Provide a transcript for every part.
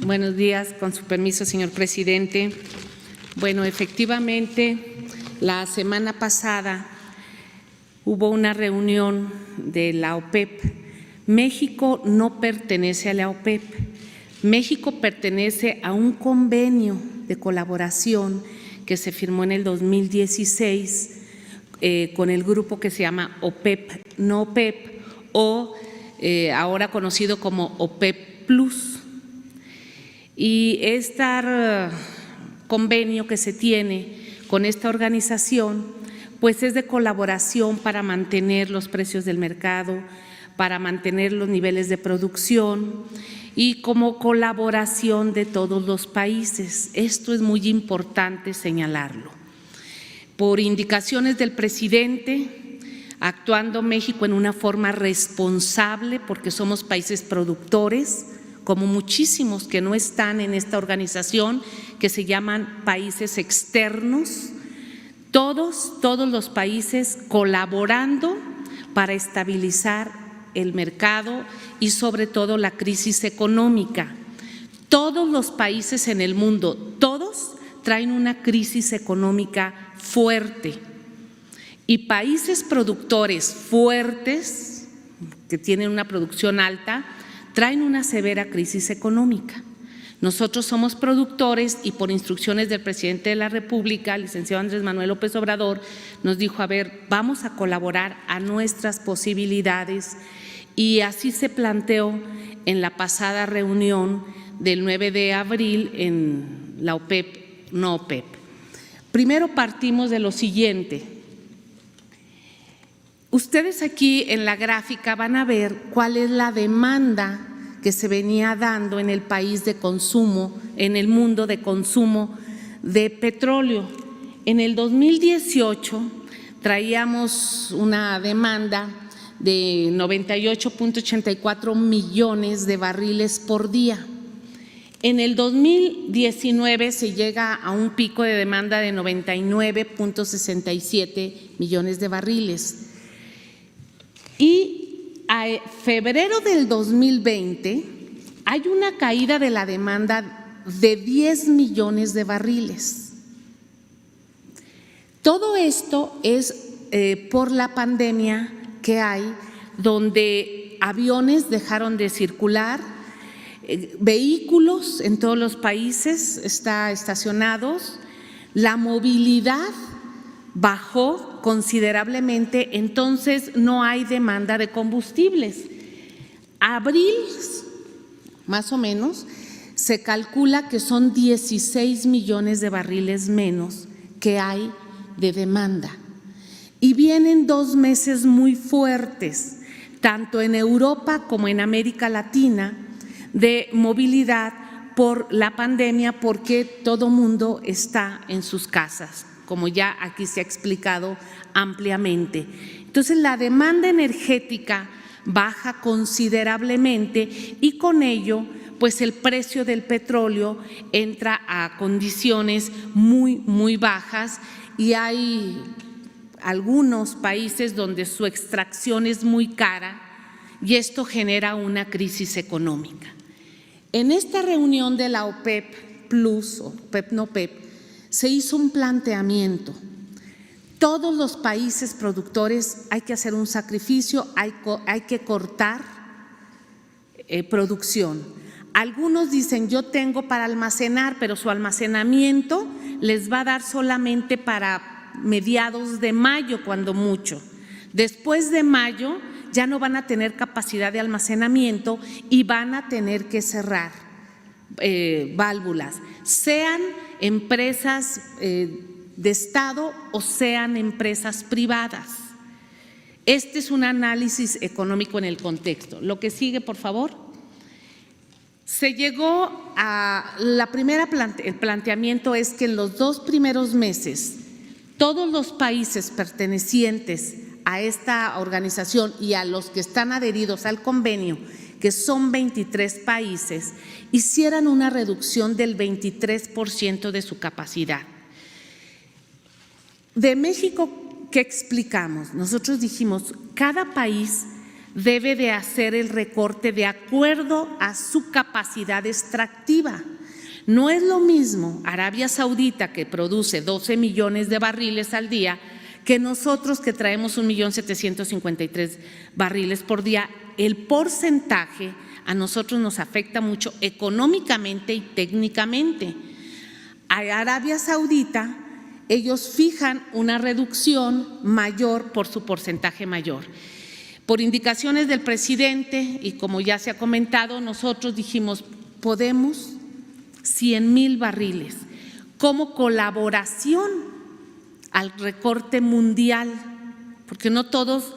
Buenos días, con su permiso, señor presidente. Bueno, efectivamente, la semana pasada hubo una reunión de la OPEP. México no pertenece a la OPEP. México pertenece a un convenio de colaboración que se firmó en el 2016 con el grupo que se llama OPEP, no OPEP, o ahora conocido como OPEP Plus. Y este convenio que se tiene con esta organización, pues es de colaboración para mantener los precios del mercado, para mantener los niveles de producción y como colaboración de todos los países. Esto es muy importante señalarlo. Por indicaciones del presidente, actuando México en una forma responsable, porque somos países productores, como muchísimos que no están en esta organización, que se llaman países externos, todos los países colaborando para estabilizar el mercado y sobre todo la crisis económica. Todos los países en el mundo, todos traen una crisis económica fuerte y países productores fuertes, que tienen una producción alta, traen una severa crisis económica. Nosotros somos productores y por instrucciones del presidente de la República, licenciado Andrés Manuel López Obrador, nos dijo, a ver, vamos a colaborar a nuestras posibilidades y así se planteó en la pasada reunión del 9 de abril en la OPEP, no OPEP. Primero partimos de lo siguiente. Ustedes aquí en la gráfica van a ver cuál es la demanda que se venía dando en el país de consumo, en el mundo de consumo de petróleo. En el 2018 traíamos una demanda de 98.84 millones de barriles por día. En el 2019 se llega a un pico de demanda de 99.67 millones de barriles. Y a febrero del 2020 hay una caída de la demanda de 10 millones de barriles. Todo esto es por la pandemia que hay, donde aviones dejaron de circular, vehículos en todos los países están estacionados, la movilidad bajó considerablemente, entonces no hay demanda de combustibles. Abril, más o menos, se calcula que son 16 millones de barriles menos que hay de demanda. Y vienen 2 meses muy fuertes, tanto en Europa como en América Latina, de movilidad por la pandemia, porque todo mundo está en sus casas, como ya aquí se ha explicado ampliamente. Entonces, la demanda energética baja considerablemente y con ello, pues el precio del petróleo entra a condiciones muy bajas y hay algunos países donde su extracción es muy cara y esto genera una crisis económica. En esta reunión de la OPEP Plus, OPEP no OPEP, se hizo un planteamiento. Todos los países productores hay que hacer un sacrificio, hay que cortar producción. Algunos dicen, yo tengo para almacenar, pero su almacenamiento les va a dar solamente para mediados de mayo, cuando mucho. Después de mayo ya no van a tener capacidad de almacenamiento y van a tener que cerrar válvulas, sean empresas de Estado o sean empresas privadas. Este es un análisis económico en el contexto. Lo que sigue, por favor. Se llegó a el planteamiento es que en los 2 primeros meses todos los países pertenecientes a esta organización y a los que están adheridos al convenio, que son 23 países, hicieran una reducción del 23% de su capacidad. De México, ¿qué explicamos? Nosotros dijimos, cada país debe de hacer el recorte de acuerdo a su capacidad extractiva. No es lo mismo Arabia Saudita, que produce 12 millones de barriles al día, que nosotros, que traemos 1.753.000 barriles por día. El porcentaje a nosotros nos afecta mucho económicamente y técnicamente. A Arabia Saudita, ellos fijan una reducción mayor por su porcentaje mayor. Por indicaciones del presidente, y como ya se ha comentado, nosotros dijimos, podemos 100,000 barriles como colaboración al recorte mundial, porque no todos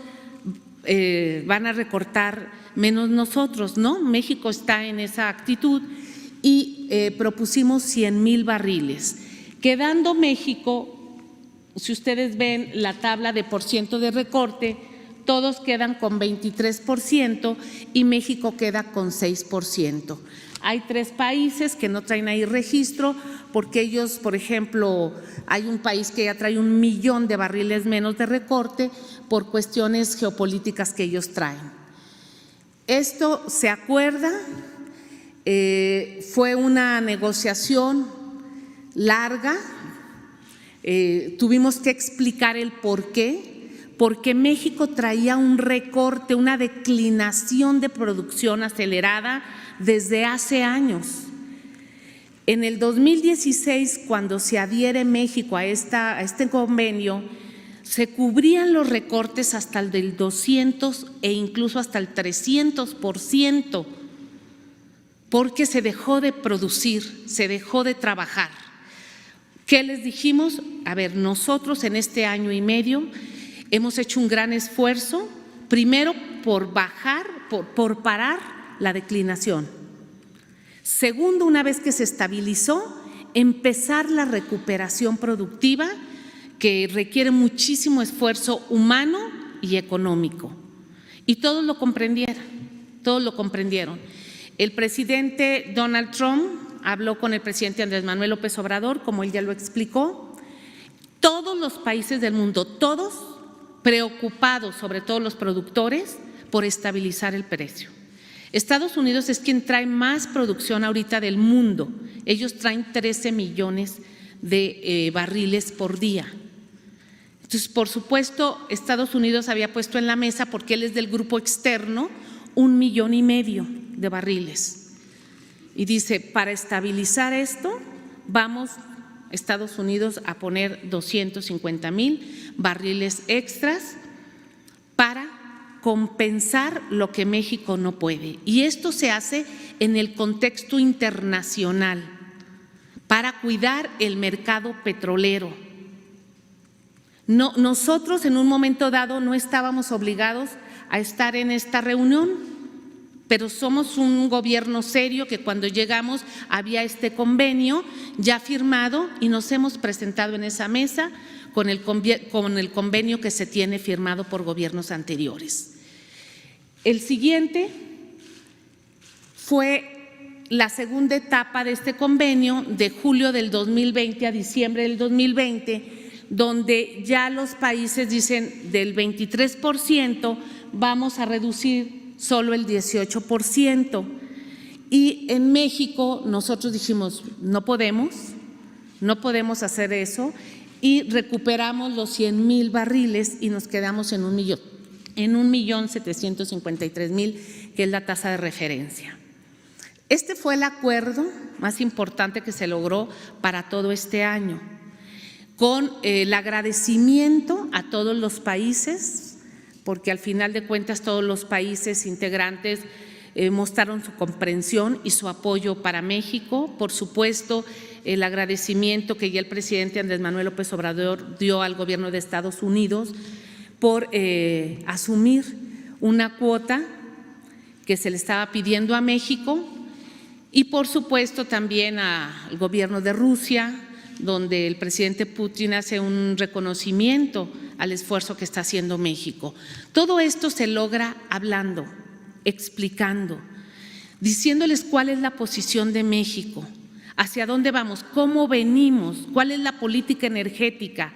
van a recortar menos nosotros, ¿no? México está en esa actitud y propusimos 100,000 barriles, quedando México, si ustedes ven la tabla de % de recorte, todos quedan con 23% y México queda con 6%. Hay 3 países que no traen ahí registro porque ellos, por ejemplo, hay un país que ya trae 1 millón de barriles menos de recorte por cuestiones geopolíticas que ellos traen. Esto se acuerda, fue una negociación larga, tuvimos que explicar el por qué, porque México traía un recorte, una declinación de producción acelerada desde hace años. En el 2016, cuando se adhiere México a este convenio, se cubrían los recortes hasta el del 200 e incluso hasta el 300%, porque se dejó de producir, se dejó de trabajar. ¿Qué les dijimos? A ver, nosotros en este año y medio hemos hecho un gran esfuerzo, primero por bajar, por parar la declinación. Segundo, una vez que se estabilizó, empezar la recuperación productiva, que requiere muchísimo esfuerzo humano y económico. Y todos lo comprendieron, todos lo comprendieron. El presidente Donald Trump habló con el presidente Andrés Manuel López Obrador, como él ya lo explicó. Todos los países del mundo, todos preocupados, sobre todo los productores, por estabilizar el precio. Estados Unidos es quien trae más producción ahorita del mundo. Ellos traen 13 millones de barriles por día. Entonces, por supuesto, Estados Unidos había puesto en la mesa, porque él es del grupo externo, 1,5 millones de barriles. Y dice, para estabilizar esto, vamos Estados Unidos a poner 250,000 barriles extras para compensar lo que México no puede. Y esto se hace en el contexto internacional para cuidar el mercado petrolero. No, nosotros en un momento dado no estábamos obligados a estar en esta reunión, pero somos un gobierno serio que cuando llegamos había este convenio ya firmado y nos hemos presentado en esa mesa con el convenio que se tiene firmado por gobiernos anteriores. El siguiente fue la segunda etapa de este convenio, de julio del 2020 a diciembre del 2020, donde ya los países dicen del 23% vamos a reducir solo el 18%. Y en México nosotros dijimos, no podemos hacer eso, y recuperamos los 100,000 barriles y nos quedamos en 1,753,000, que es la tasa de referencia. Este fue el acuerdo más importante que se logró para todo este año, con el agradecimiento a todos los países, porque al final de cuentas todos los países integrantes mostraron su comprensión y su apoyo para México. Por supuesto, el agradecimiento que ya el presidente Andrés Manuel López Obrador dio al gobierno de Estados Unidos por asumir una cuota que se le estaba pidiendo a México, y por supuesto también al gobierno de Rusia, donde el presidente Putin hace un reconocimiento al esfuerzo que está haciendo México. Todo esto se logra hablando, explicando, diciéndoles cuál es la posición de México, hacia dónde vamos, cómo venimos, cuál es la política energética.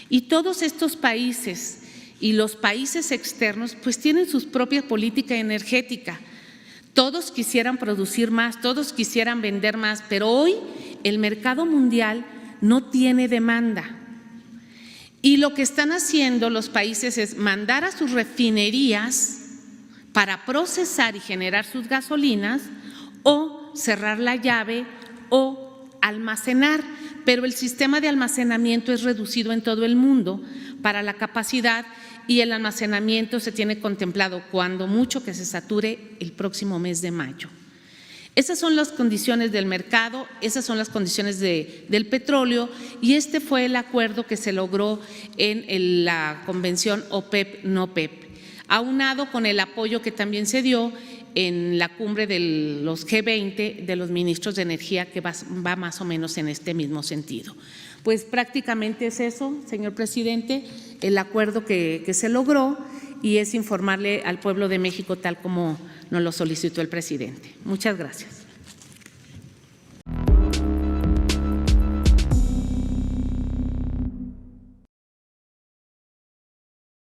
Y todos estos países y los países externos pues tienen su propia política energética. Todos quisieran producir más, todos quisieran vender más, pero hoy el mercado mundial no tiene demanda. Y lo que están haciendo los países es mandar a sus refinerías para procesar y generar sus gasolinas o cerrar la llave o almacenar, pero el sistema de almacenamiento es reducido en todo el mundo para la capacidad y el almacenamiento se tiene contemplado cuando mucho que se sature el próximo mes de mayo. Esas son las condiciones del mercado, esas son las condiciones del petróleo y este fue el acuerdo que se logró en la convención OPEP-NOPEP, aunado con el apoyo que también se dio en la cumbre de los G20 de los ministros de energía que va más o menos en este mismo sentido. Pues prácticamente es eso, señor presidente, el acuerdo que se logró y es informarle al pueblo de México tal como nos lo solicitó el presidente. Muchas gracias.